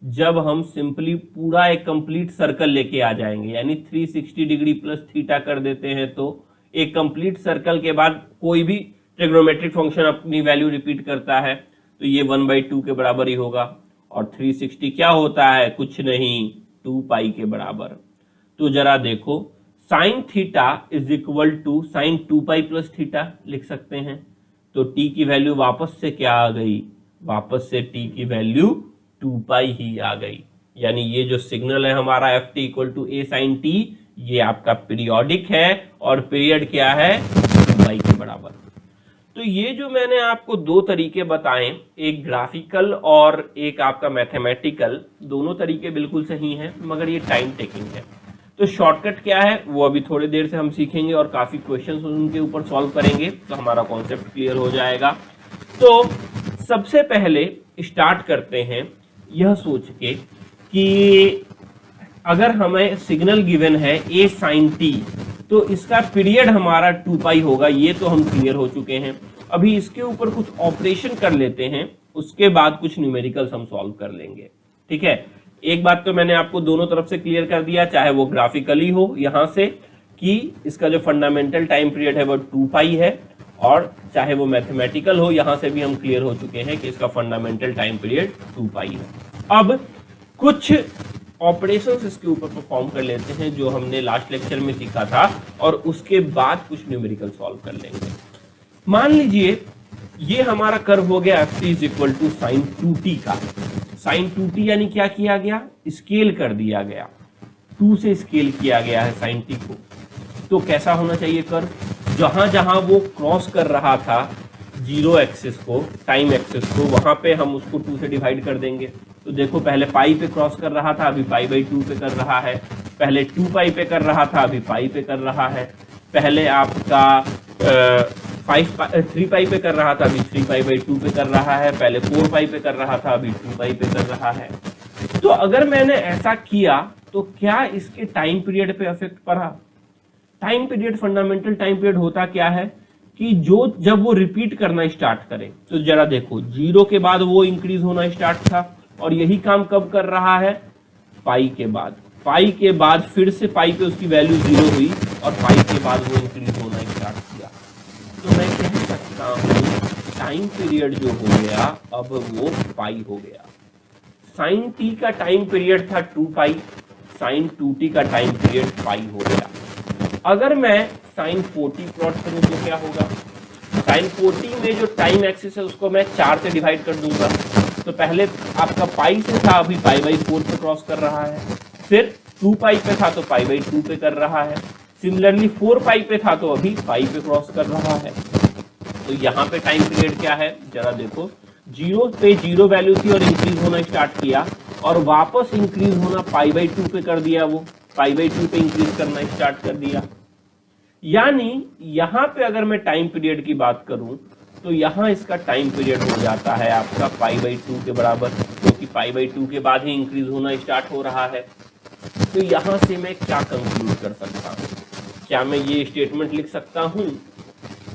जब हम सिंपली पूरा एक कंप्लीट सर्कल लेके आ जाएंगे, यानी 360 डिग्री प्लस थीटा कर देते हैं, तो एक कंप्लीट सर्कल के बाद कोई भी ट्रिग्नोमेट्रिक फंक्शन अपनी वैल्यू रिपीट करता है तो ये 1/2 के बराबर ही होगा। और 360 क्या होता है, कुछ नहीं, 2 पाई के बराबर। तो जरा देखो, sine theta is equal to sine 2 pi plus theta लिख सकते हैं। तो टी की वैल्यू वापस से क्या आ गई, वापस से टी की वैल्यू 2 पाई ही आ गई। यानी ये जो सिग्नल है हमारा F T equal to A sine T, ये आपका पीरियोडिक है और पीरियड क्या है, 2 पाई के बराबर। तो ये जो मैंने आपको दो तरीके बताए, एक ग्राफिकल और एक आपका मैथमेटिकल, दोनों तरीके बिल्कुल सही हैं, मगर ये टाइम टेकिंग है। तो शॉर्टकट क्या है वो अभी थोड़ी देर से हम सीखेंगे और काफी क्वेश्चंस उनके ऊपर सॉल्व करेंगे तो हमारा कॉन्सेप्ट क्लियर हो जाएगा। तो सबसे पहले स्टार्ट करते हैं यह सोच के कि अगर हमें सिग्नल गिवन है ए साइन टी, तो इसका पीरियड हमारा 2 पाई होगा, ये तो हम क्लियर हो चुके हैं। अभी इसके ऊपर कुछ ऑपरेशन कर लेते हैं, उसके बाद कुछ न्यूमेरिकल्स हम सॉल्व कर लेंगे। ठीक है, एक बात तो मैंने आपको दोनों तरफ से क्लियर कर दिया, चाहे वो ग्राफिकली हो यहां से कि इसका जो फंडामेंटल टाइम पीरियड है वो 2 पाई है, और चाहे वो मैथमेटिकल हो यहां से भी हम क्लियर हो चुके हैं कि इसका फंडामेंटल टाइम पीरियड 2 पाई है। अब कुछ ऑपरेशंस इसके ऊपर परफॉर्म कर लेते हैं जो हमने लास्ट लेक्चर में सीखा था, और उसके बाद कुछ न्यूमेरिकल सॉल्व कर लेंगे। मान लीजिए ये हमारा कर्व हो गया F T is equal to sine 2t का। साइन 2t यानी क्या किया गया, स्केल कर दिया गया, 2 से स्केल किया गया है साइन t को। तो कैसा होना चाहिए कर्व, जहां जहां वो क्रॉस कर रहा था जीरो एक्सिस को, टाइम एक्सिस को, वहां पे हम उसको 2 से डिवाइड कर देंगे। तो देखो पहले पाई पे क्रॉस कर रहा था, अभी पाई/2 पे कर रहा है। पहले 2 पाई पे कर रहा था, अभी पाई पे कर रहा है। पहले आपका 3 पाई पे कर रहा था, अभी 3 पाई/2 पे कर रहा है। पहले 4 पाई पे कर रहा था, अभी 2 पाई पे कर रहा है। तो अगर मैंने ऐसा किया तो क्या इसके टाइम पीरियड पे इफेक्ट पड़ा? Time period, fundamental time period होता क्या है कि जब वो रिपीट करना स्टार्ट करे, तो जरा देखो 0 के बाद वो इंक्रीज होना स्टार्ट था, और यही काम कब कर रहा है, पाई के बाद। पाई के बाद फिर से पाई पे उसकी वैल्यू 0 हुई और पाई के बाद वो इंक्रीज होना स्टार्ट किया। तो मैं कह सकता हूं टाइम पीरियड जो हो गया अब वो पाई हो गया। साइन टी का टाइम पीरियड था 2 पाई, साइन 2t का टाइम पीरियड पाई हो गया। अगर मैं साइन 4t प्लॉट करूं तो क्या होगा, साइन 4t में जो टाइम एक्सिस है उसको मैं 4 से डिवाइड कर दूंगा। तो पहले आपका पाई से था, अभी पाई/4 पे क्रॉस कर रहा है। फिर 2 पाई पे था तो पाई/2 पे कर रहा है। सिमिलरली 4 पाई पे था तो अभी पाई पे क्रॉस कर रहा है। तो यहाँ पे टाइम पीरियड क्या है, जरा देखो, 0 पे 0 वैल्यू थी और इंक्रीज होना स्टार्ट किया, और वापस इंक्रीज होना पाई/2 पे कर दिया, वो पाई/2 पे इंक्रीज करना स्टार्ट कर दिया। यानी यहां पे अगर मैं टाइम पीरियड की बात करूं तो यहां इसका टाइम पीरियड हो जाता है आपका पाई/2 के बराबर, क्योंकि पाई/2 के बाद ही इंक्रीज होना स्टार्ट हो रहा है। तो यहां से मैं क्या कंक्लूड कर सकता हूं, क्या मैं ये स्टेटमेंट लिख सकता हूं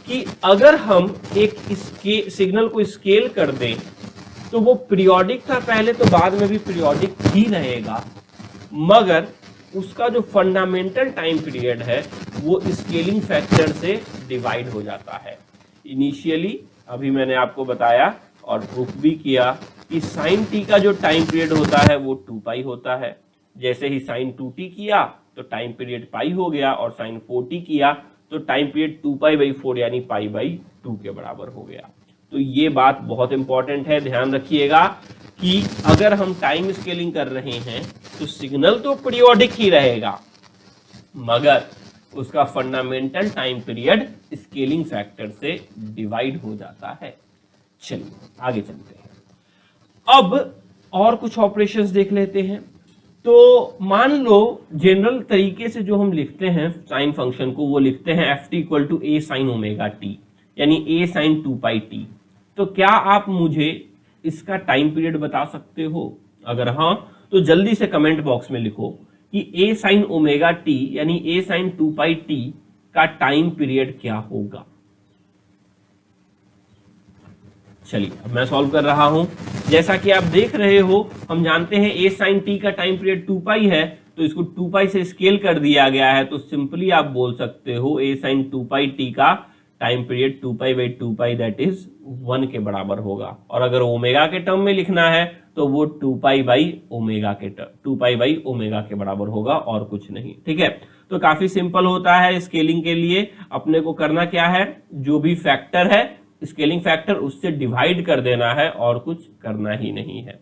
कि अगर हम एक सिग्नल को स्केल कर दें तो वो पीरियोडिक था पहले, तो बाद में भी पीरियोडिक ही रहेगा, मगर उसका जो फंडामेंटल टाइम पीरियड है वो स्केलिंग फैक्टर से डिवाइड हो जाता है। इनिशियली अभी मैंने आपको बताया और प्रूफ भी किया कि साइन टी का जो टाइम पीरियड होता है वो 2 पाई होता है। जैसे ही साइन 2t किया तो टाइम पीरियड पाई हो गया, और साइन 4t किया तो टाइम पीरियड 2 पाई/4 यानी पाई/2 के बराबर हो गया। तो ये बात बहुत इंपॉर्टेंट है, ध्यान रखिएगा कि अगर हम टाइम स्केलिंग कर रहे हैं तो सिग्नल तो पीरियोडिक ही रहेगा, मगर उसका fundamental time period scaling factor से डिवाइड हो जाता है। चलिए आगे चलते हैं। अब और कुछ ऑपरेशंस देख लेते हैं। तो मान लो जनरल तरीके से जो हम लिखते हैं साइन फंक्शन को, वो लिखते हैं F T equal to A sine omega T, यानी ए साइन 2 पाई टी। तो क्या आप मुझे इसका टाइम पीरियड बता सकते हो? अगर हाँ तो जल्दी से कमेंट बॉक्स में लिखो कि ए साइन ओमेगा टी यानी ए साइन 2 पाई टी का टाइम पीरियड क्या होगा। चलिए अब मैं सॉल्व कर रहा हूं। जैसा कि आप देख रहे हो, हम जानते हैं a sin t का टाइम पीरियड 2 पाई है, तो इसको 2 पाई से स्केल कर दिया गया है, तो सिंपली आप बोल सकते हो a sin 2 पाई t का time period 2 pi by 2 pi that is 1 के बराबर होगा। और अगर ओमेगा के टर्म में लिखना है तो वो 2 पाई बाई ओमेगा के बराबर होगा और कुछ नहीं। ठीक है, तो काफी सिंपल होता है स्केलिंग के लिए। अपने को करना क्या है, जो भी फैक्टर है स्केलिंग फैक्टर उससे डिवाइड कर देना है और कुछ करना ही नहीं है।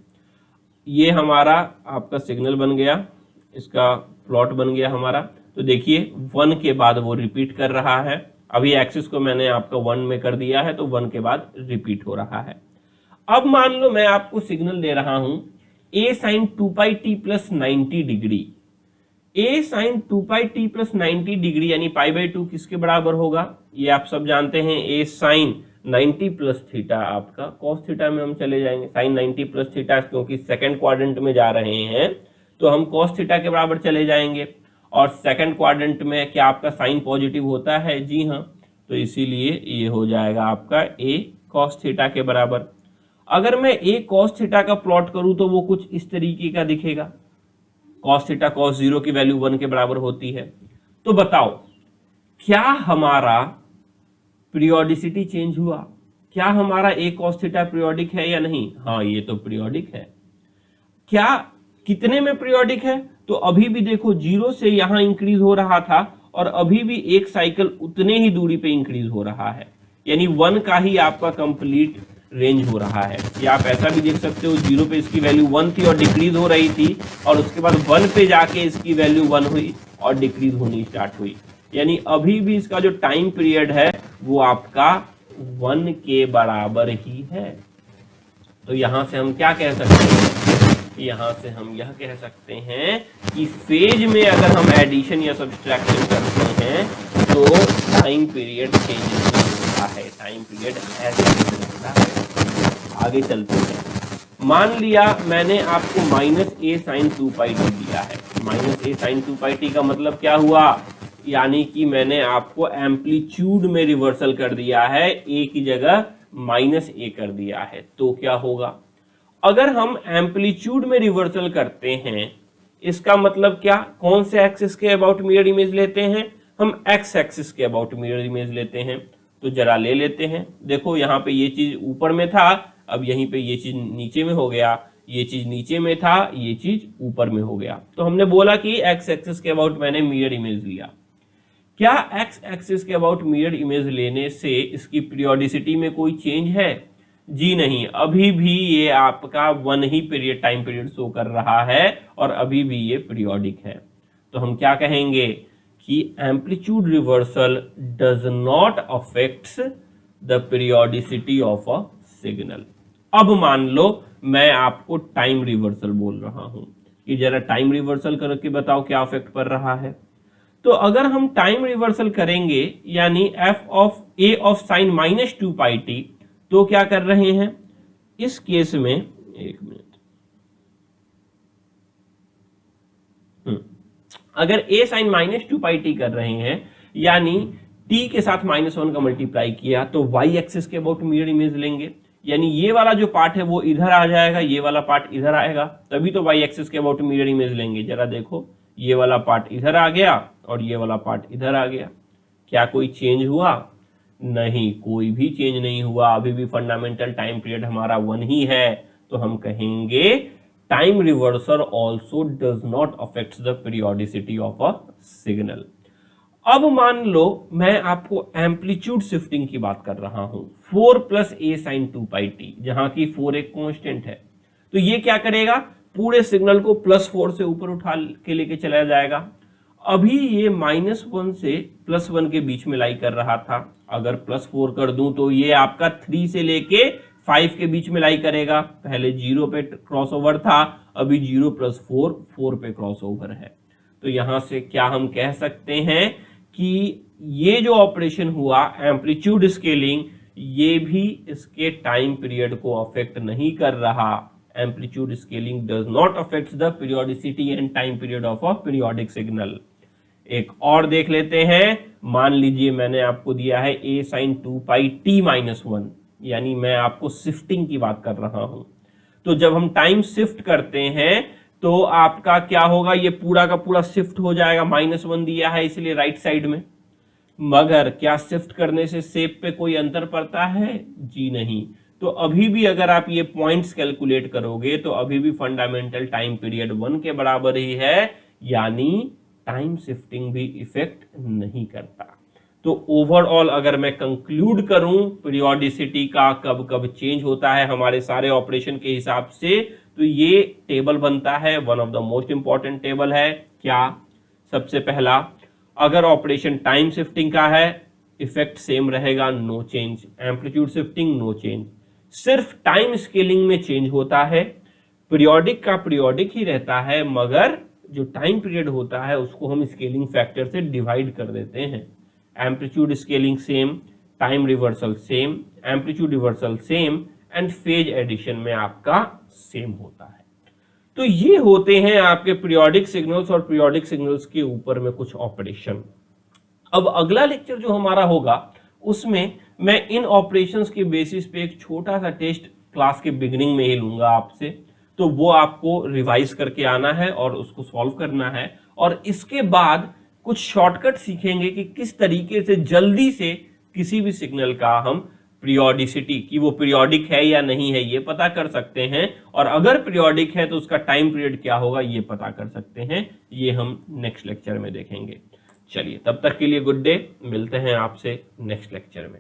ये हमारा आपका सिग्नल बन गया, इसका प्लॉट बन गया हमारा। तो देखिए 1 के बाद वो रिपीट कर रहा है। अभी एक्सिस को मैंने आपका 1 में कर दिया है, तो 1 के बाद रिपीट हो रहा है। अब मान लो मैं आपको सिग्नल दे रहा हूं a sin 2 pi t plus 90 degree. a sin 2 pi t plus 90 degree यानी पाई बाई 2 किसके बराबर होगा, ये आप सब जानते हैं। a sin 90 प्लस थीटा आपका कॉस थीटा में हम चले जाएंगे। sin 90 प्लस थीटा क्योंकि सेकंड क्वाड्रेंट में जा रहे हैं तो हम कॉस थीटा के बराबर चले जाएंगे। और सेकंड क्वाड्रेंट में क्या आपका साइन पॉजिटिव होता है, जी हाँ, तो इसीलिए ये हो जाएगा आपका a कॉस थीटा के बराबर। अगर मैं a कॉस थीटा का प्लॉट करूं तो वो कुछ इस तरीके का दिखेगा। कॉस थीटा कॉस 0 की वैल्यू 1 के बराबर होती है। तो बताओ क्या हमारा पीरियोडिसिटी चेंज हुआ, क्या हमारा a कॉस थीटा पीरियोडिक है या नहीं? हाँ, ये तो पीरियोडिक है। क्या कितने में पीरियोडिक है? तो अभी भी देखो 0 से यहां इंक्रीज हो रहा था और अभी भी एक साइकिल उतने ही दूरी पे इंक्रीज हो रहा है, यानी 1 का ही आपका कंप्लीट रेंज हो रहा है। या आप ऐसा भी देख सकते हो 0 पे इसकी वैल्यू 1 थी और डिक्रीज हो रही थी, और उसके बाद 1 पे जाके इसकी वैल्यू 1 हुई और डिक्रीज होनी स्टार्ट हुई, यानी अभी भी इसका जो टाइम पीरियड है वो आपका 1 के बराबर ही है। तो यहां से हम क्या कह सकते हैं, यहां से हम यह कह सकते हैं कि फेज में अगर हम एडिशन या सब्सट्रैक्शन करते हैं तो टाइम पीरियड चेंज होता है, टाइम पीरियड ऐसे होता है। आगे चलते हैं। मान लिया मैंने आपको minus a sin 2 pi T दिया है। Minus a sin 2 pi T का मतलब क्या हुआ, यानी कि मैंने आपको एम्पलीट्यूड में रिवर्सल कर दिया है, a की जगह माइनस a कर दिया है। तो क्या होगा, अगर हम एम्पलीट्यूड में रिवर्सल करते हैं इसका मतलब क्या, कौन से एक्सिस के अबाउट मिरर इमेज लेते हैं, हम एक्स एक्सिस के अबाउट मिरर इमेज लेते हैं। तो जरा ले लेते हैं। देखो यहाँ पे ये चीज ऊपर में था, अब यहीं पे ये चीज नीचे में हो गया, ये चीज नीचे में था, ये चीज ऊपर में हो गया। तो हमने बोला कि एक्स एक्सिस के अबाउट मैंने मिरर इमेज लिया। क्या एक्स एक्सिस के अबाउट मिरर इमेज लेने से इसकी पीरियोडिसिटी में कोई चेंज है? जी नहीं, अभी भी ये आपका 1 ही पीरियड टाइम पीरियड शो कर रहा है और अभी भी ये पीरियोडिक है। तो हम क्या कहेंगे कि amplitude reversal does not affects the periodicity of a signal. अब मान लो मैं आपको टाइम रिवर्सल बोल रहा हूं कि जरा टाइम रिवर्सल करके बताओ क्या अफेक्ट पड़ रहा है। तो अगर हम टाइम रिवर्सल करेंगे यानी F of A of sine minus 2 pi T, तो क्या कर रहे हैं इस केस में, एक मिनट, अगर a sine minus 2 pi T कर रहे हैं यानी t के साथ -1 का मल्टीप्लाई किया तो y एक्सिस के अबाउट मिरर इमेज लेंगे, यानी ये वाला जो पार्ट है वो इधर आ जाएगा, ये वाला पार्ट इधर आएगा, तभी तो y एक्सिस के अबाउट मिरर इमेज लेंगे। जरा देखो ये वाला पार्ट इधर आ गया और ये वाला पार्ट इधर आ गया, क्या कोई चेंज हुआ? नहीं, कोई भी चेंज नहीं हुआ, अभी भी फंडामेंटल टाइम पीरियड हमारा 1 ही है। तो हम कहेंगे time reversal also does not affect the periodicity of a signal. अब मान लो मैं आपको एम्पलीट्यूड शिफ्टिंग की बात कर रहा हूं, 4 प्लस a साइन 2 पाई टी, जहां की 4 एक कांस्टेंट है। तो ये क्या करेगा, पूरे सिग्नल को +4 से ऊपर उठा के लेके चला जाएगा। अभी ये -1 से +1 के बीच में लाई कर रहा था, अगर +4 कर दूं तो ये आपका 3 से लेके 5 के बीच में लाई करेगा। पहले 0 पे क्रॉसओवर था, अभी 0 + 4 4 पे क्रॉसओवर है। तो यहां से क्या हम कह सकते हैं कि ये जो ऑपरेशन हुआ एम्पलीट्यूड स्केलिंग, ये भी इसके टाइम पीरियड को अफेक्ट नहीं कर रहा। Amplitude scaling does not affect the periodicity and time period of a periodic signal. एक और देख लेते हैं। मान लीजिए मैंने आपको दिया है a sin 2 पाई t -1, यानी मैं आपको शिफ्टिंग की बात कर रहा हूं। तो जब हम टाइम शिफ्ट करते हैं तो आपका क्या होगा, ये पूरा का पूरा शिफ्ट हो जाएगा, -1 दिया है इसलिए राइट साइड में। मगर क्या शिफ्ट करने से शेप पे कोई अंतर पड़ता है? जी नहीं। तो अभी भी अगर आप ये पॉइंट्स कैलकुलेट करोगे तो अभी भी फंडामेंटल टाइम पीरियड 1 के बराबर ही है, यानी टाइम शिफ्टिंग भी इफेक्ट नहीं करता। तो ओवरऑल अगर मैं कंक्लूड करूं पीरियोडिसिटी का कब कब चेंज होता है हमारे सारे ऑपरेशन के हिसाब से, तो ये टेबल बनता है, one of the most important table है। क्या? सबसे पहला, अगर ऑपरेशन टाइम शिफ्टिंग का है इफेक्ट सेम रहेगा, no change. Amplitude shifting, no change. सिर्फ टाइम स्केलिंग में चेंज होता है। पीरियोडिक का पीरियोडिक ही रहता है, मगर जो टाइम पीरियड होता है उसको हम स्केलिंग फैक्टर से डिवाइड कर देते हैं। Amplitude scaling same, time reversal same, amplitude reversal same, and phase addition में आपका सेम होता है। तो ये होते हैं आपके पीरियोडिक सिग्नल्स और पीरियोडिक सिग्नल्स के ऊपर में कुछ ऑपरेशन। अब अगला लेक्चर जो हमारा होगा उसमें मैं इन ऑपरेशंस के बेसिस पे एक छोटा सा टेस्ट क्लास के बिगिनिंग में ही लूंगा आपसे, तो वो आपको रिवाइज करके आना है और उसको सॉल्व करना है। और इसके बाद कुछ शॉर्टकट सीखेंगे कि किस तरीके से जल्दी से किसी भी सिग्नल का हम पीरियोडिसिटी कि वो पीरियोडिक है या नहीं है ये पता कर सकते हैं, और अगर पीरियोडिक है तो उसका टाइम पीरियड क्या होगा ये पता कर सकते हैं। ये हम नेक्स्ट लेक्चर में देखेंगे। चलिए तब तक के लिए गुड डे, मिलते हैं आपसे नेक्स्ट लेक्चर में।